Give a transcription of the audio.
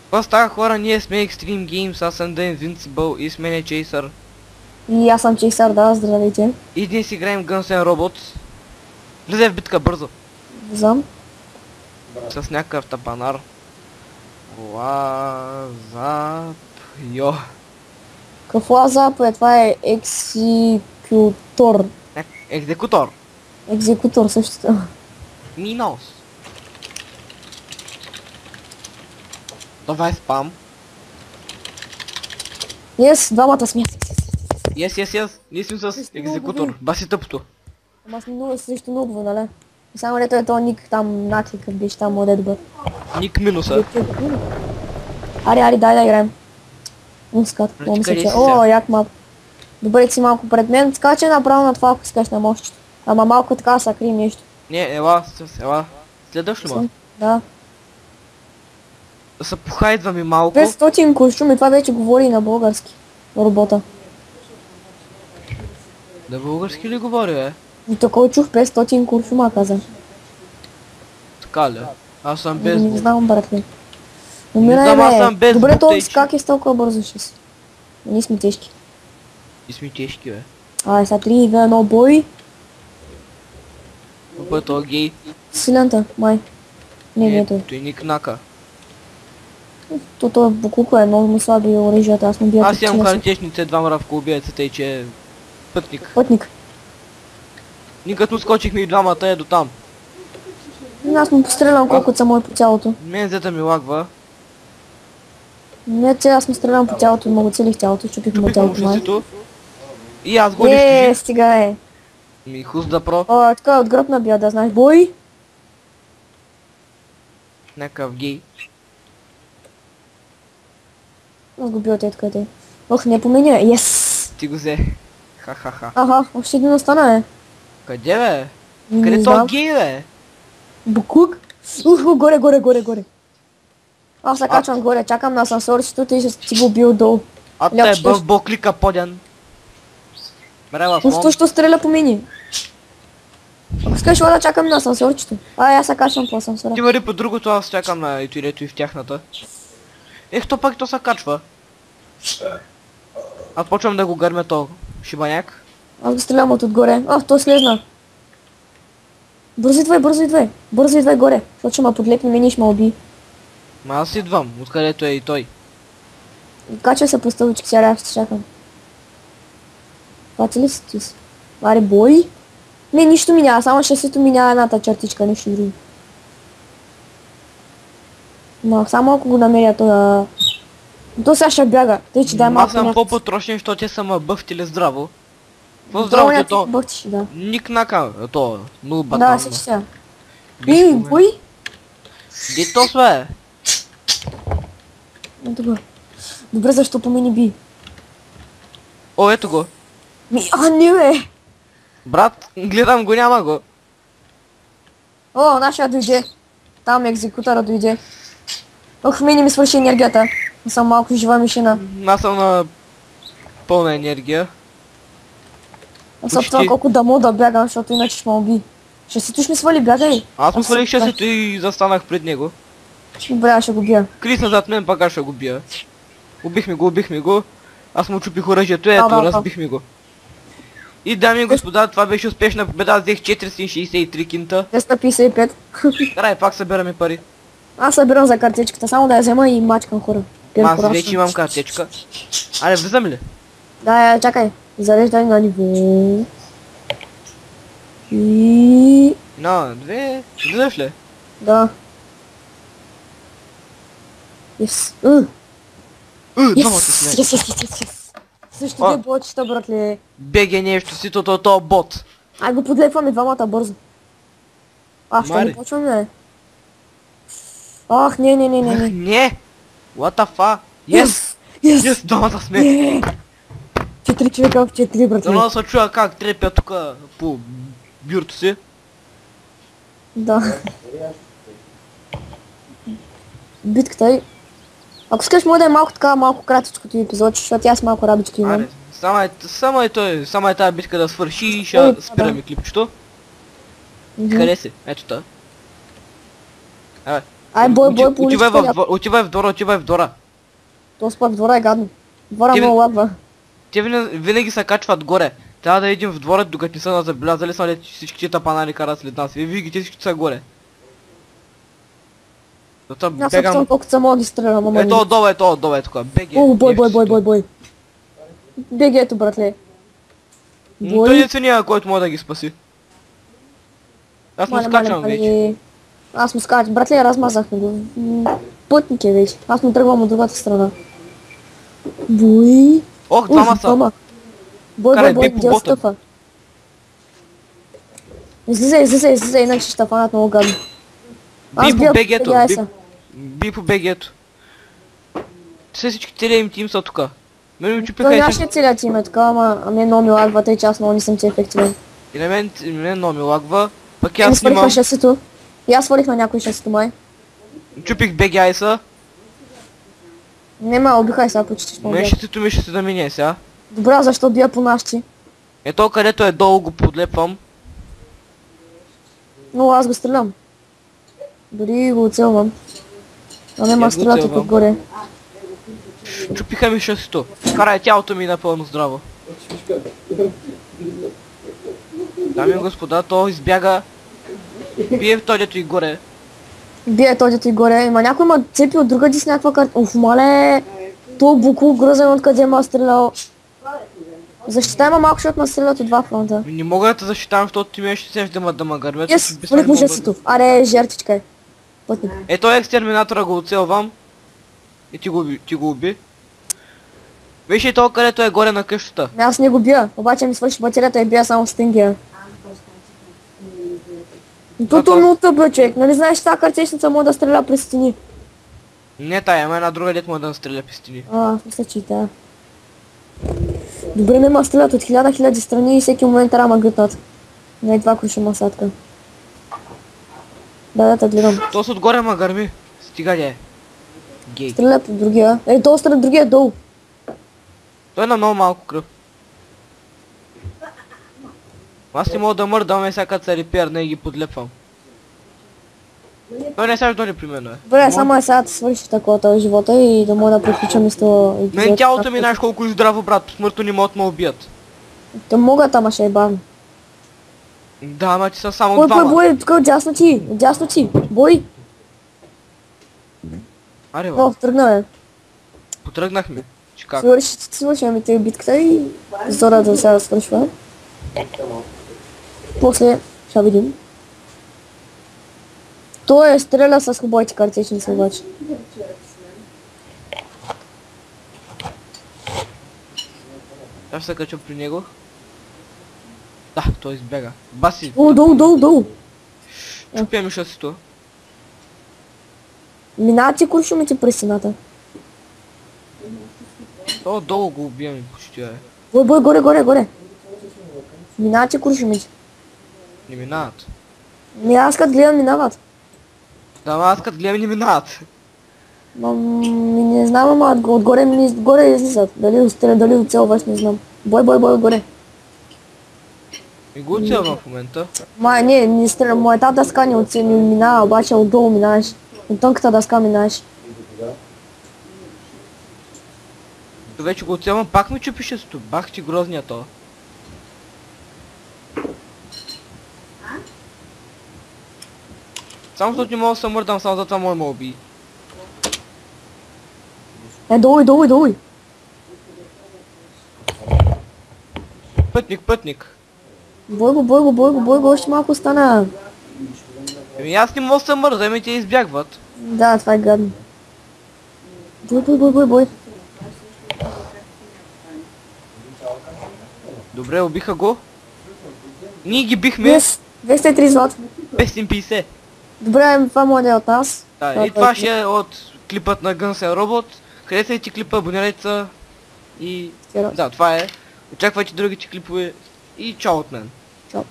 Какво става, хора? Ние сме Extreme Games, аз съм The Invincible и с мен е Chaser. И аз съм Чейсър, да, здравейте. И днес играем Guns N' Robots. Влезе в битка бързо. Влизам. С някакъв тапанар. Лазап. Йо. Какво лазап е? Това е екзекутор. Екзекутор. Екзекутор същото. Минос. Това е спам. Yes, двамата сме. Yes. Ние сме с екзекутор. Баси тъпото. Ама сме много срещу нубово, нали? Само дето е този ник там, накликът беше там, младе добър. Ник минуса. Ари, дай да играем. Скат, Къде мисля, си че... сега? О, як мап. Добре, си малко пред мен. Скача направо на това, ако искаш на мощчето. Ама малко така са крим нещо. Не, ела. Следваш ли ма? Да. Да се похайдва ми малко. 500 куршуми, това вече говори на български. Робота. Да български ли говори, бе? И такова чух 500 куршума, каза. Така ли? Аз съм Не без. знам, братле. Не Умирай, знам, аз съм бе. без Добре, този бутейче. скак е с толкова бързо ще си. Ние сме тежки. И сме тежки, бе. Ай, сега 3, 2, 1, бой. Опа, то гей. Силената, май. Не, той. Той ни кнака. То е буклука, е много му слаби оръжията, аз му бия Аз имам причина си. картечница, два мравкоубиеца, тъй че е пътник. Пътник. Ние като скочихме и двамата е до там. Аз му пострелям колкото са мой по цялото. Мен зета ми лагва. Не, аз му стрелям по цялото, много целих цялото, чупих му Тупих му цялото май. шасито. И аз го нищожих. Стига е. Ми хуз да про. О, така от гръб набия, да знаеш. Бой! Някакъв гей. Аз го бил те така те. Ох, не поменя. Yes! Ти го взе. Ха. Аха, още един остана е. Къде бе? Не Къде то знам. гей бе? Буклук? Горе. Аз се качвам горе, чакам на асансорчето, ти ще си го бил долу. А Ля, те що- бъв боклика подян. Мрела Уф, фон. що стреля по мини. Ако искаш да чакам на асансорчето. Аз се качвам по асансора. Ти мари по другото, аз чакам на ето и в тяхната. Ех, то пак то се качва. Аз почвам да го гърмя то шибаняк. Аз го стрелям от отгоре. А, то слезна. Бързо идвай горе. Защото ще ме подлепне, мен и ще ме уби. Ма аз идвам, откъдето е и той. Качва се по стълбички, сега ще чакам. Хвати ли си ти си? Аре, бой? Не, нищо ми няма, само шасито ми няма едната чертичка, нищо друго. Но само ако го намеря, то... То сега ще бяга, тъй че дай Аз малко съм някакъв- по-потрошен, защото те са ма бъфтили здраво. Какво Долу здраво някакви то? бъхтиш, да. Ник нака, то, ну Да, батан. си че сега. Биш Ей, го, бе. бой? Ди то све? Добре. Добре, защо по мен би? О, ето го. Не бе! Брат, гледам го, няма го. О, нашия дойде. Там екзекутора дойде. Ох, в мене ми свърши енергията. Аз съм малко жива мишина. Аз съм на пълна енергия. Аз съм Почти. това колко да мога да бягам, защото иначе ще ме уби. Шасито ще ми свали, бягай. Аз му Аз свалих съм- шасито и застанах пред него. Добре, ще го бия. Крисна зад мен, пак аз ще го бия. Убихме го. Аз му чупих оръжието, Да. ето, разбихме го. И дами и господа, това беше успешна победа, аз взех 463 кинта. 255. Край, пак събираме пари. Аз събирам за картечката, само да я взема и мачкам хора. Аз вече имам картечка. Аре, влизам ли? Да, чакай. Зареждай на ниво. И... Едно, две, влизаш ли? Да. Yes. Двамата сме. Yes. Също А. те блочета, братле. БГ нещо си, то бот. Ай го подлепваме двамата бързо. Ще Мари. не почваме. Ах, не. Не! What the fuck? Yes! Yes, двамата сме! 4 човека в 4, братле. Дано да се чуя как трепя тука по бюрто си. Да. Битката е... Ако искаш, може да е малко така, малко кратичкото епизод, защото аз малко рабички имам. Аре, само е тази битка да свърши и Ой, ще да. спираме клипчето. Мгм. Къде си? Ето та. Абе, Ай, бой, по Отивай в улицата. двора, отивай в двора. То спак в двора е гадно. Двора Ти- много лагва. Те винаги се качват горе. Трябва да идем в двора, докато не са забелязали, са всички тапанали карат след нас. Вие ги всички са горе. Зато Аз съм бегам. колкото съм мога ги стрелям, ама Ето отдолу е тук. Беги. О, бой. Беги ето, братле. Той Бой. е ценя, който може да ги спаси. Аз му скачам вече. Аз му скачам. Братле, размазахме го. Пътник е вече. Аз му тръгвам от другата страна. Бой. Ох, двама са. Бой, Карай, бей по дел бота. стъпа. Излизай, иначе ще фанат много гадно. Би по бия бегето. ай-са. Би по бегето. Всички целия им тим са тука. Мен ми чупиха Той и нашия целият тим е така, ама мен много ми лагва, тъй че аз много не съм ти ефективен. И на мен много ми лагва. Пък и Ми аз свалих на снимам. шесето. И аз свалих на някой шесето май. Чупих БГ айса. Нема, обихай сега, почти ще Мен помня. щитито ми ще се да мине сега. Добре, а защо бия по наши? Ето където е долу го подлепвам. Но аз го стрелям. Дори го оцелвам. А не аз ма го стрелят тук оцелвам. отгоре. Чупиха ми шестито. Карай, тялото ми е напълно здраво. Дами и господа, то избяга. Бие в той дето и горе. Бие той дето и горе. Има някой ма цепи от друга с някаква карта. Уф, мале. То буклук грозен откъде ма стрелял. Защитай ма малко, защото ма стрелят от два фронта. Не мога да те защитавам, защото ти ми ще сеш да ме гърмят. Yes, свалих му жестото. Аре, жертвичка е. Пътник. Ето екстерминатора го оцелвам. И ти го уби. Виж и то където е горе на къщата. Аз не го бия, обаче ми свърши батерията и бия само стингера. Туто то- много тъпа, човек. Нали знаеш, тази картечница може да стреля през стени. Не тая, има една друга дет може да настреля пистини. Мисля, че и тя. Добре, не ма стрелят от хиляди страни и всеки момент трябва ма гътнат. Не, това круши масатка. Да, те гледам. То с отгоре ма гърми. Стига ли е. Гей. Стреля по другия. То стреля другия долу. Той е на много малко кръв. Аз не мога да мърдам сега като се реперна и ги подлепвам. Той не сега доли при мен, е. Добре, само е сега да свърши такова живота и да мога да приключим с това епизод. Мен тялото ми знаеш колко е здраво, брат. По смъртно не могат ме убият. То могат, ама ще е бавно. Да, ама ти са само Бой, двама. тук отдясно ти, бой. Аре, ба, О, тръгнаме. потръгнахме. Че как? Свършваме тези битката и зора да сега свършва. После ще видим. Той е стреля с хубавите картечници обаче. Аз се кача при него. Да, той избяга. Баси. Долу. Чупя ми шасито. Минават ти куршумите през стената. То долу го убиваме почти, е. Бой, горе. Минават ти куршумите. Не минават. Аз като гледам минават. Да, ама аз като гледам не минават. Не знам, ама отгоре излизат. Дали оцелваш, не знам. Бой, отгоре. И го оцелвам в момента. Не стреля. Моята дъска не минава, обаче отдолу минаваш. От тънката дъска минаваш. То вече го оцелвам, пак ми чупи шасито. Бах ти грозния то. Само защото не мога да се мърдам, само за това мой ме уби. Долу. Пътник. Бой го, още малко остана. Еми аз не мога да се мърдам и те избягват. Да, това е гадно. Бой. Добре, убиха го. Ние ги бихме. Yes, 203 злата. 550. Добре, това може да е от нас. Да, и това ще е от клипът на Guns N' Robot. Харесайте клипа, абонирайте се и... Херос. Да, това е. Очаквайте другите клипове и чао от мен. Чао.